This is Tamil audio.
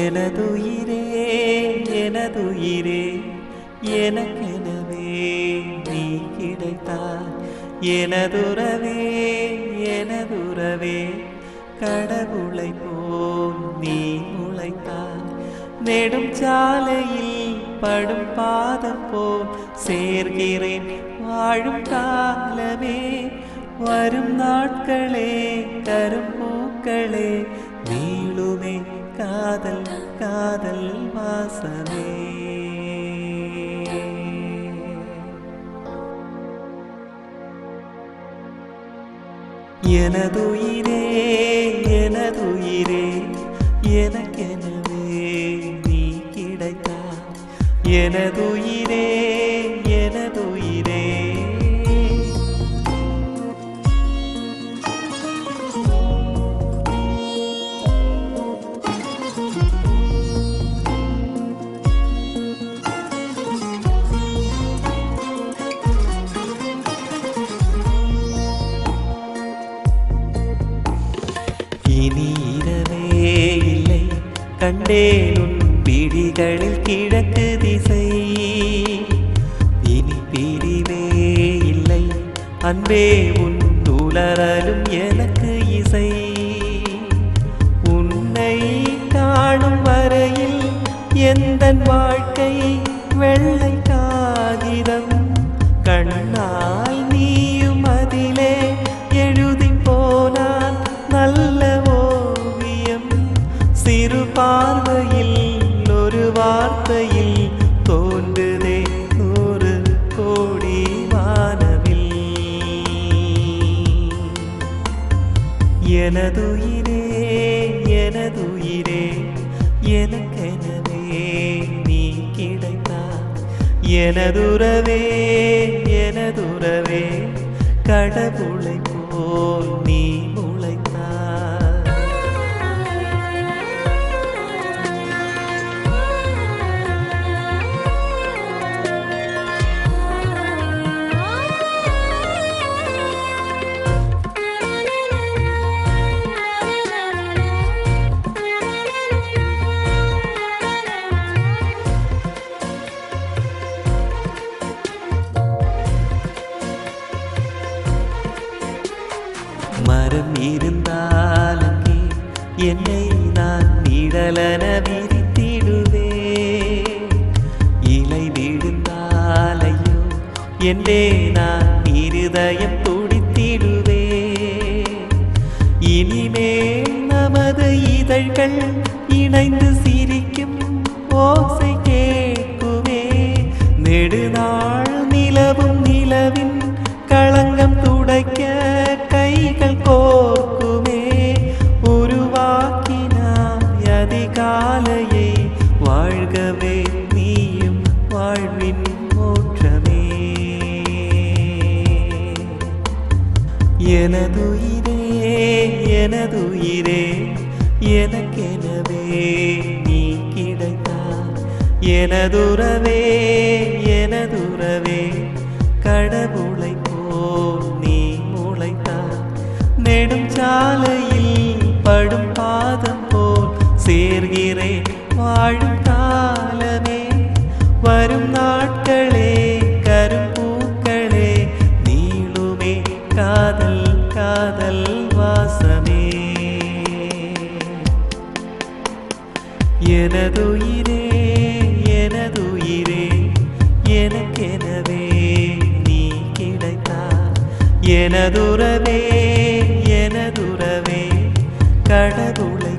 எனதுயிரே எனதுயிரே எனக்கெனவே நீ கிடைத்தாய். எனதுறவே எனதுறவே கடவுளை போல் நீ முளைத்தாய். நெடும் சாலையில் படும் பாதம் போல் சேர்கிறேன் வாழும் காலமே. வரும் நாட்களே தரும் பூக்களே நீளுமே காதல் காதல் வாசமே. எனதுயிரே எனதுயிரே எனக்கெனவே நீ கிடைத்தாய். எனதுயிரே எனதுயிரே இனி இரவே இல்லை கண்டேன் உன் பிடிகளில் கிழக்கு திசை. இனி பிரிவே இல்லை அன்பே உன் துளரலும் எனக்கு இசை. உன்னை காணும் வரையில் எந்தன் வாழ்க்கை வெள்ளை காகிதம். கண்ணால் நீயும் அதிலே எழுதி போனான் நல்ல ஓவியம். சிறு பார்வையில் ஒரு வார்த்தையில் தோன்றுதே 100 கோடி வானவில். எனதுயிரே எனதுயிரே எனக்கெனவே நீ கிடைத்தாய். எனதுறவே எனதுறவே கடவுளை போல் நீ முளைத்தாய். மரம் இருந்தால் அங்கே என்னை நான் நிழலென விரித்திடுவே. இலை விழுந்தால் ஐயோ என்றே நான் இருதயம் துடித்திடுவே. இனிமேல் நமது இதழ்கள் இணைந்து சிரிக்கும் ஓசை கேட்குமே. நெடுநாள் நிலவும் நிலவின் களங்கம் துடைக்க கைகள் கோர்க்குமே. உருவாக்கினாய் அதிகாலையை வாழ்கவே நீயும் வாழ்வின் மோட்சமே. எனதுயிரே எனதுயிரே எனக்கெனவே நீ கிடைத்தாய். எனதுறவே எனதுறவே கடவுளை போல் நீ முளைத்தாய். நெடும் சாலையில் படும் பாதம் போல் சேர்கிறேன் வாழும் காலமே. வரும் நாட்களே கரும் பூக்களே நீளுமே காதல் காதல் வாசமே. எனதுயிரே எனதுயிரே எனக்கெனவே நீ கிடைத்தாய். எனதுறவே எனதுறவே கடவுளை